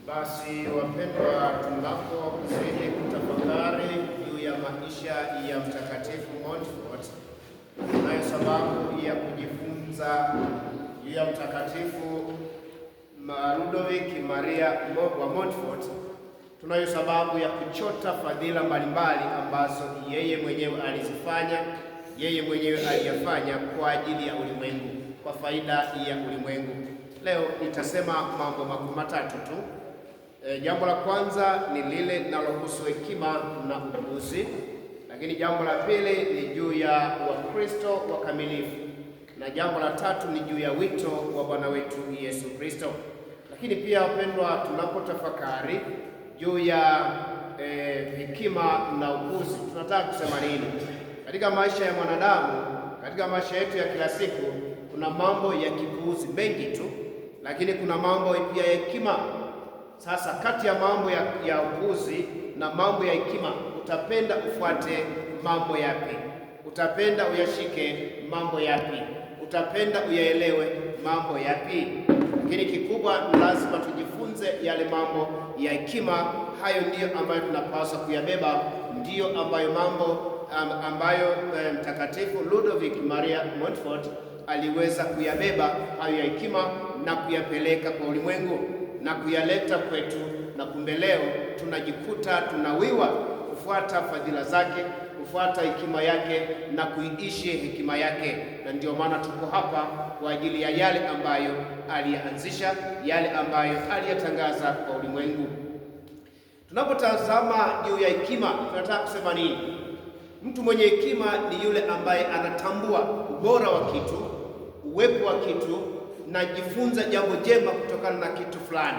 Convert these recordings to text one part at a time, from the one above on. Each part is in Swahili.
Basi wapendwa, tunapozidi kutafakari juu ya maisha ya Mtakatifu Montfort, tunayo sababu ya kujifunza juu ya Mtakatifu Ludovic Maria wa Montfort. Tunayo sababu ya kuchota fadhila mbalimbali ambazo yeye mwenyewe alizifanya, yeye mwenyewe aliyafanya kwa ajili ya ulimwengu, kwa faida ya ulimwengu. Leo nitasema mambo makuu matatu tu. Jambo la kwanza ni lile linalohusu hekima na upuuzi, lakini jambo la pili ni juu ya Wakristo wakamilifu, na jambo la tatu ni juu ya wito wa Bwana wetu Yesu Kristo. Lakini pia wapendwa, tunapotafakari juu ya hekima na upuuzi, tunataka kusema nini? Katika maisha ya mwanadamu, katika maisha yetu ya kila siku, kuna mambo ya kipuuzi mengi tu, lakini kuna mambo pia ya hekima. Sasa kati ya mambo ya upuuzi na mambo ya hekima, utapenda ufuate mambo yapi? Utapenda uyashike mambo yapi? Utapenda uyaelewe mambo yapi? Lakini kikubwa, lazima tujifunze yale mambo ya hekima. Hayo ndiyo ambayo tunapaswa kuyabeba, ndiyo ambayo ambayo Mtakatifu Ludovic Maria Montfort aliweza kuyabeba hayo ya hekima na kuyapeleka kwa ulimwengu na kuyaleta kwetu, na kumbe leo tunajikuta tunawiwa kufuata fadhila zake, kufuata hekima yake na kuiishi hekima yake. Na ndio maana tuko hapa kwa ajili ya yale ambayo aliyaanzisha, yale ambayo aliyatangaza kwa ulimwengu. Tunapotazama juu ya hekima, tunataka kusema nini? Mtu mwenye hekima ni yule ambaye anatambua ubora wa kitu, uwepo wa kitu, na jifunza jambo jema kutokana na kitu fulani.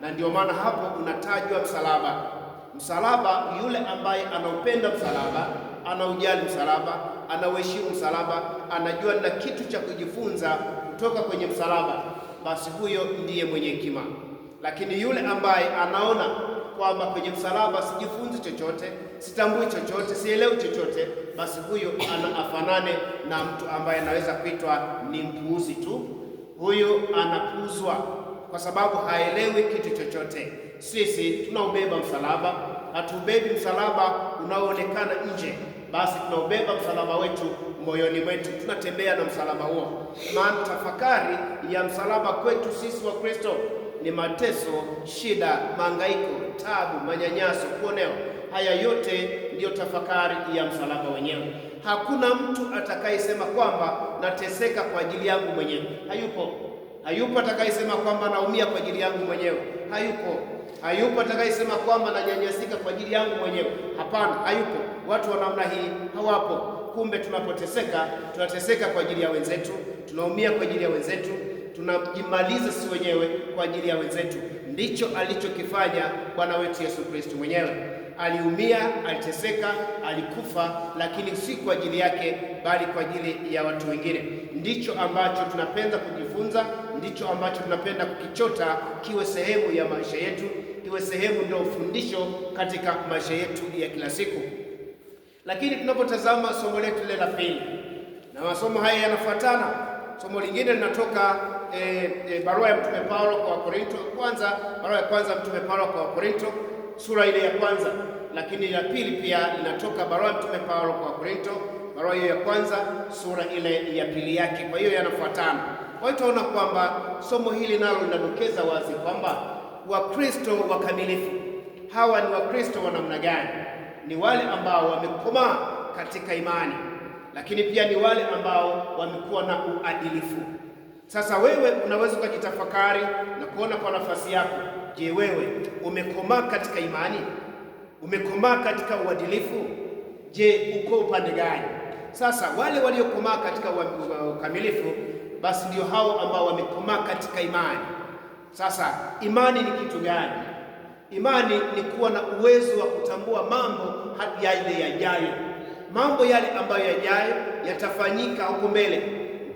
Na ndio maana hapo unatajwa msalaba. Msalaba, yule ambaye anaupenda msalaba, anaujali msalaba, anauheshimu msalaba, anajua na kitu cha kujifunza kutoka kwenye msalaba, basi huyo ndiye mwenye hekima. Lakini yule ambaye anaona kwamba kwenye msalaba sijifunzi chochote, sitambui chochote, sielewi chochote, basi huyo afanane na mtu ambaye anaweza kuitwa ni mpuuzi tu. Huyo anapuuzwa kwa sababu haelewi kitu chochote. Sisi tunaubeba msalaba, hatubebi msalaba unaoonekana nje, basi tunaubeba msalaba wetu moyoni mwetu, tunatembea na msalaba huo. Maana tafakari ya msalaba kwetu sisi wa Kristo ni mateso, shida, mahangaiko, tabu, manyanyaso, kuonewa. Haya yote ndiyo tafakari ya msalaba wenyewe. Hakuna mtu atakayesema kwamba nateseka kwa ajili yangu mwenyewe. Hayupo atakayesema kwamba naumia kwa ajili yangu mwenyewe. Hayupo atakayesema kwamba nanyanyasika kwa ajili yangu mwenyewe. Hapana, hayupo. Watu wa namna hii hawapo. Kumbe tunapoteseka, tunateseka kwa ajili ya wenzetu, tunaumia kwa ajili ya wenzetu, tunajimaliza si wenyewe kwa ajili ya wenzetu. Ndicho alichokifanya Bwana wetu Yesu Kristo mwenyewe. Aliumia, aliteseka, alikufa, lakini si kwa ajili yake, bali kwa ajili ya watu wengine. Ndicho ambacho tunapenda kujifunza, ndicho ambacho tunapenda kukichota kiwe sehemu ya maisha yetu, kiwe sehemu ndio fundisho katika maisha yetu ya kila siku. Lakini tunapotazama somo letu lile la pili, na masomo haya yanafuatana. Somo lingine linatoka barua ya Mtume Paulo kwa Wakorinto kwanza, barua ya kwanza Mtume Paulo kwa Wakorinto sura ile ya kwanza, lakini la pili pia linatoka barua ya Mtume Paulo kwa Wakorinto, barua hiyo ya kwanza sura ile ya pili yake. Kwa hiyo yanafuatana. Kwa hiyo tunaona kwamba somo hili nalo linadokeza wazi kwamba Wakristo wakamilifu, hawa ni Wakristo wa namna gani? Ni wale ambao wamekomaa katika imani, lakini pia ni wale ambao wamekuwa na uadilifu. Sasa wewe unaweza ukajitafakari na kuona kwa nafasi yako, je, wewe umekomaa katika imani? Umekomaa katika uadilifu? Je, uko upande gani? Sasa wale waliokomaa katika ukamilifu, basi ndio hao ambao wamekomaa katika imani. Sasa imani ni kitu gani? Imani ni kuwa na uwezo wa kutambua mambo yale yajayo, mambo yale ambayo yajayo yatafanyika huko mbele,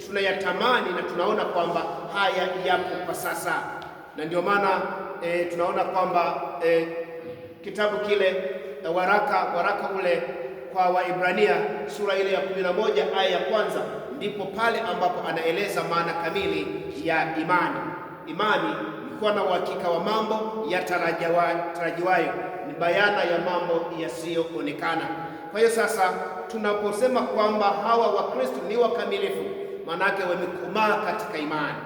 tunayatamani na tunaona kwamba haya yapo kwa sasa. Na ndio maana tunaona kwamba kitabu kile waraka ule kwa Waibrania sura ile ya 11 aya ya kwanza, ndipo pale ambapo anaeleza maana kamili ya imani. Imani ni kuwa na uhakika wa mambo yatarajiwayo, ni bayana ya mambo yasiyoonekana. Kwa hiyo sasa tunaposema kwamba hawa Wakristo ni wakamilifu, manake wamekomaa katika imani,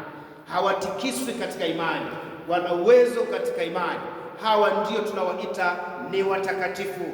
hawatikiswi katika imani, wana uwezo katika imani. Hawa ndio tunawaita ni watakatifu.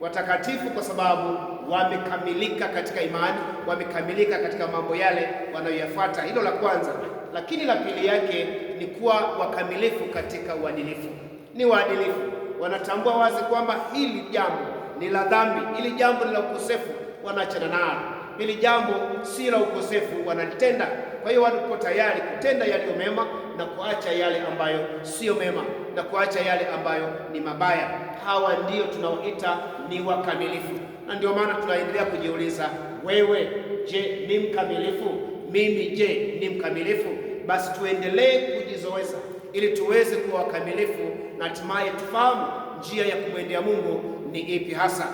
Watakatifu kwa sababu wamekamilika katika imani, wamekamilika katika mambo yale wanayoyafuata. Hilo la kwanza. Lakini la pili yake ni kuwa wakamilifu katika uadilifu. Ni waadilifu, wanatambua wazi kwamba hili jambo ni la dhambi, hili jambo ni la ukosefu, wanaachana nalo. Hili jambo si la ukosefu, wanalitenda. Kwa hiyo wako tayari kutenda yaliyo mema na kuacha yale ambayo siyo mema, na kuacha yale ambayo ni mabaya. Hawa ndio tunaoita ni wakamilifu. Na ndio maana tunaendelea kujiuliza, wewe je, ni mkamilifu? Mimi je, ni mkamilifu? Basi tuendelee kujizoeza ili tuweze kuwa wakamilifu na hatimaye tufahamu njia ya kumwendea Mungu ni ipi hasa.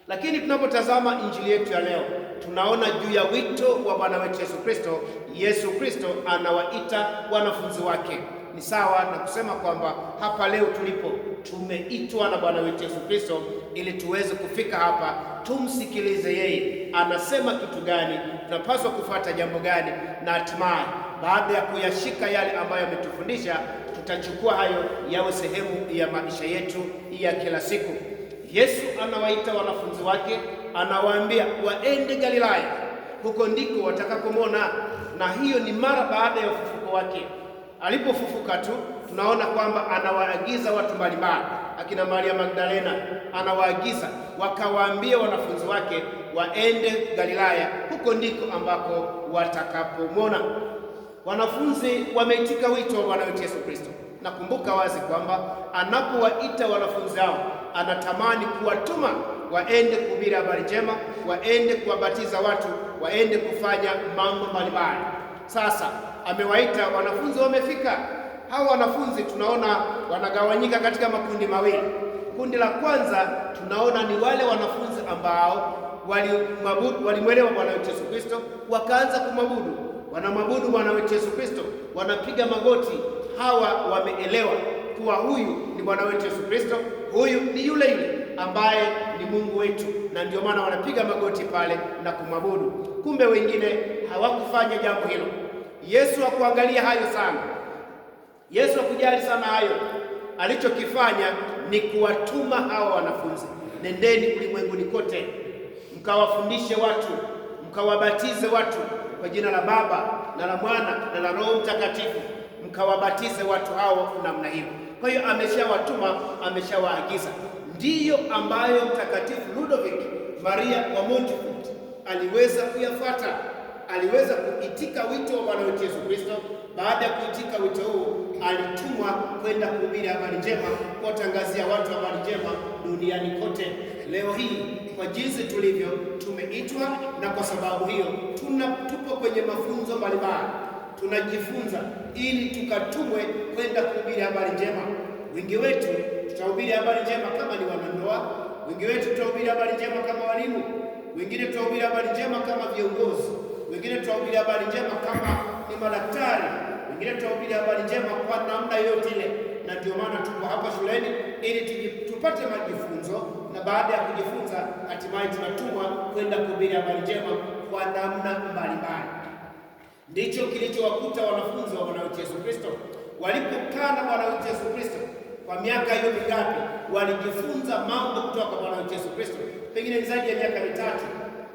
Lakini tunapotazama injili yetu ya leo, tunaona juu ya wito wa Bwana wetu Yesu Kristo. Yesu Kristo anawaita wanafunzi wake. Ni sawa na kusema kwamba hapa leo tulipo tumeitwa na Bwana wetu Yesu Kristo ili tuweze kufika hapa, tumsikilize yeye anasema kitu gani, tunapaswa kufuata jambo gani, na hatimaye baada ya kuyashika yale ambayo ametufundisha, tutachukua hayo yawe sehemu ya maisha yetu ya kila siku. Yesu anawaita wanafunzi wake, anawaambia waende Galilaya, huko ndiko watakakomwona. Na hiyo ni mara baada ya ufufuko wake. Alipofufuka tu tunaona kwamba anawaagiza watu mbalimbali, akina Maria Magdalena anawaagiza wakawaambie wanafunzi wake waende Galilaya, huko ndiko ambako watakapomwona. Wanafunzi wameitika wito wa Bwana wetu Yesu Kristo. Nakumbuka wazi kwamba anapowaita wanafunzi hao anatamani kuwatuma waende kuhubiri habari njema, waende kuwabatiza watu, waende kufanya mambo mbalimbali. Sasa amewaita wanafunzi, wamefika. Hao wanafunzi tunaona wanagawanyika katika makundi mawili. Kundi la kwanza tunaona ni wale wanafunzi ambao walimwelewa Bwana wetu Yesu Kristo, wakaanza kumwabudu. Wanamwabudu Bwana wetu Yesu Kristo, wanapiga magoti. Hawa wameelewa kuwa huyu ni Bwana wetu Yesu Kristo, huyu ni yule ambaye ni Mungu wetu, na ndio maana wanapiga magoti pale na kumwabudu. Kumbe wengine hawakufanya jambo hilo. Yesu hakuangalia hayo sana. Yesu hakujali sana hayo. Alichokifanya ni kuwatuma hawa wanafunzi, nendeni ulimwenguni kote, mkawafundishe watu, mkawabatize watu kwa jina la Baba na la Mwana na la Roho Mtakatifu, mkawabatize watu hao namna hiyo. Kwa hiyo ameshawatuma, ameshawaagiza. Ndiyo ambayo Mtakatifu Ludovic Maria wa Montfort aliweza kuyafuata. Aliweza kuitika wito wa Bwana wetu Yesu Kristo. Baada ya kuitika wito huu, alitumwa kwenda kuhubiri habari njema, kuwatangazia watu habari njema duniani kote. Leo hii kwa jinsi tulivyo, tumeitwa, na kwa sababu hiyo tupo kwenye mafunzo mbalimbali, tunajifunza ili tukatumwe kwenda kuhubiri habari njema. Wengi wetu tutahubiri habari njema kama ni wanandoa, wengi wetu tutahubiri habari njema kama walimu, wengine tutahubiri habari njema kama viongozi, wengine tutahubiri habari njema kama ni madaktari, wengine tutahubiri habari njema kwa namna yoyote ile. Na ndio maana tuko hapa shuleni ili tupate majifunzo, na baada ya kujifunza hatimaye tunatumwa kwenda kuhubiri habari njema kwa namna mbalimbali. Ndicho kilichowakuta wanafunzi wa Bwana wetu Yesu Kristo. Walipokaa na Bwana wetu Yesu Kristo kwa miaka hiyo mingapi, walijifunza mambo kutoka kwa Bwana wetu Yesu Kristo. Pengine ni zaidi ya miaka 3.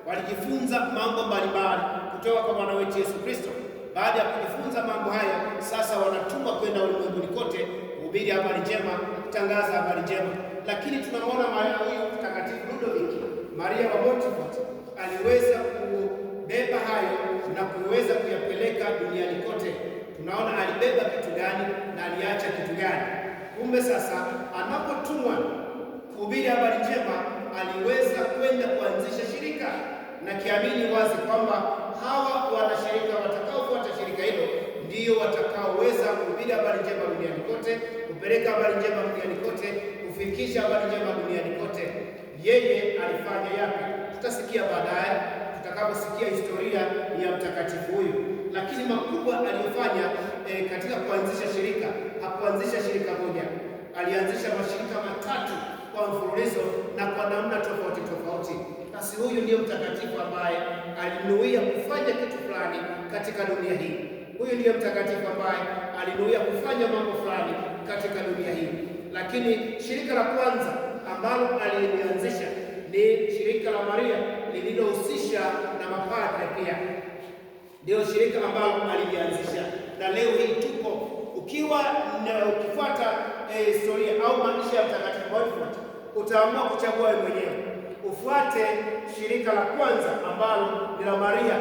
Walijifunza mambo mbalimbali kutoka kwa Bwana wetu Yesu Kristo. Baada ya kujifunza mambo haya, sasa wanatumwa kwenda ulimwenguni kote kuhubiri habari njema, kutangaza habari njema. Lakini tunamwona huyu Mtakatifu Ludovic Maria wa Montfort aliweza kubeba hayo na kuweza kuyapeleka duniani kote. Tunaona alibeba kitu gani na aliacha kitu gani. Kumbe sasa anapotumwa kuhubiri habari njema, aliweza kwenda kuanzisha shirika, na kiamini wazi kwamba hawa wanashirika watakaofuata shirika hilo ndio watakaoweza kuhubiri habari njema duniani kote, kupeleka habari njema duniani kote, kufikisha habari njema duniani kote. Yeye alifanya yapi? Tutasikia baadaye tutakaposikia historia ya mtakatifu huyu, lakini makubwa aliyofanya katika kuanzisha shirika hakuanzisha shirika moja, alianzisha mashirika matatu kwa mfululizo na kwa namna tofauti tofauti. Basi huyu ndiyo mtakatifu ambaye alinuia kufanya kitu fulani katika dunia hii. Huyu ndiyo mtakatifu ambaye alinuia kufanya mambo fulani katika dunia hii. Lakini shirika la kwanza ambalo alilianzisha ni shirika la Maria lililohusisha na mapadre pia, ndio shirika ambalo alilianzisha, na leo hii tupo. Ukifuata historia au maisha ya Mtakatifu Boniface, utaamua kuchagua wewe mwenyewe ufuate shirika la kwanza ambalo ni la Maria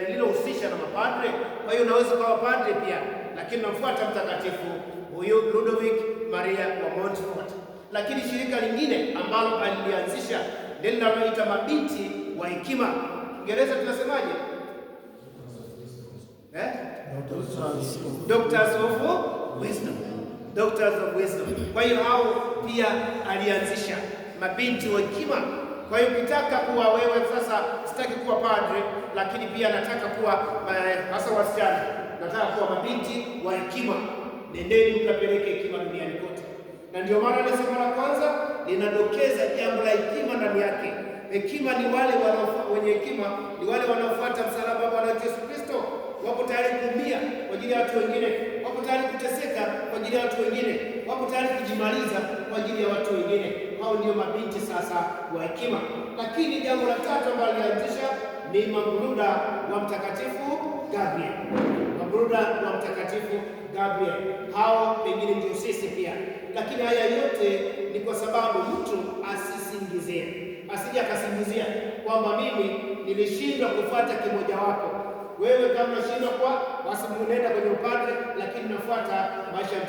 lililohusisha na mapadre. Kwa hiyo unaweza kuwa padre pia, lakini unafuata mtakatifu huyu Ludovic Maria wa Montfort. Lakini shirika lingine ambalo alilianzisha ndilo linaloitwa mabinti wa hekima. Kiingereza tunasemaje? Doctors of Wisdom. Doctors of Wisdom. Kwa hiyo hao pia alianzisha mabinti wa hekima. Kwa hiyo ukitaka kuwa wewe sasa, sitaki kuwa padre, lakini pia nataka kuwa hasa wasichana, nataka kuwa mabinti wa hekima, nendeni mkapeleke hekima duniani kote. Na ndio maana ile somo la kwanza linadokeza jambo la hekima ndani yake. Hekima ni wale wenye hekima ni wale wanaofuata msalaba wa Bwana Yesu Kristo, wako tayari kuumia kwa ajili ya watu wengine, wako tayari kuteseka kwa ajili ya watu wengine, wako tayari kujimaliza kwa ajili ya watu wengine. Hao ndio mabinti sasa wa hekima. Lakini jambo la tatu ambalo alianzisha ni maburuda wa Mtakatifu Gabriel. Maburuda wa Mtakatifu Gabriel, hao pengine ndio sisi pia. Lakini haya yote ni kwa sababu mtu asisingizie, asije akasingizia kwamba mimi nilishindwa kufuata kimojawapo. Wewe kama unashindwa basi unaenda kwenye upadre, lakini unafuata maisha ya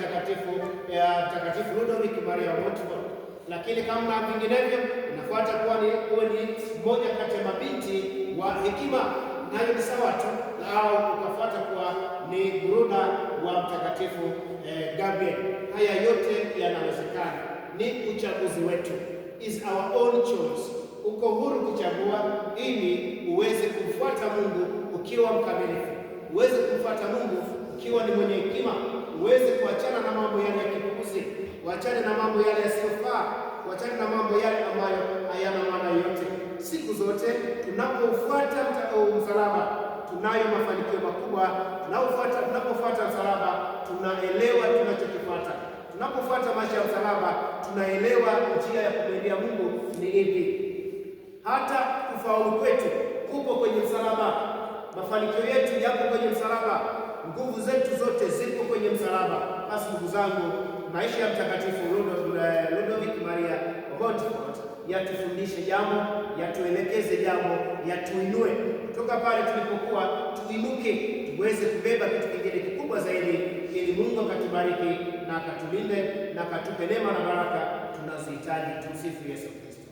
Mtakatifu Ludovic Maria wa Montfort. Lakini kama vinginevyo unafuata kuwa uwe ni mmoja kati ya mabinti wa hekima, nayo ni sawa tu, au ukafuata kuwa ni buruda wa Mtakatifu Gabriel. Haya yote yanawezekana, ni uchaguzi wetu, is our own choice. Uko huru kuchagua ili uweze kumfuata Mungu ukiwa mkamilifu, uweze kumfuata Mungu ukiwa ni mwenye hekima, uweze kuachana na mambo yale ya kipuuzi, uachane na mambo yale yasiyofaa, uachane na mambo yale ambayo hayana maana yote. Siku zote tunapofuata msalaba tunayo mafanikio makubwa. Tunapofuata msalaba tunaelewa tunachokifuata. Tunapofuata maisha ya msalaba tunaelewa njia ya kumwendea Mungu ni ipi. Hata kufaulu kwetu kuko kwenye msalaba, mafanikio yetu yapo kwenye msalaba, nguvu zetu zote zipo kwenye msalaba. Basi ndugu zangu, maisha ya Mtakatifu Ludovic Maria wa Montfort yatufundishe jambo, yatuelekeze jambo, yatuinue kutoka pale tulipokuwa, tuinuke tuweze kubeba kitu kingine kikubwa zaidi, ili Mungu akatubariki na akatulinde na akatupe neema na baraka tunazihitaji. Tumsifu Yesu Kristo.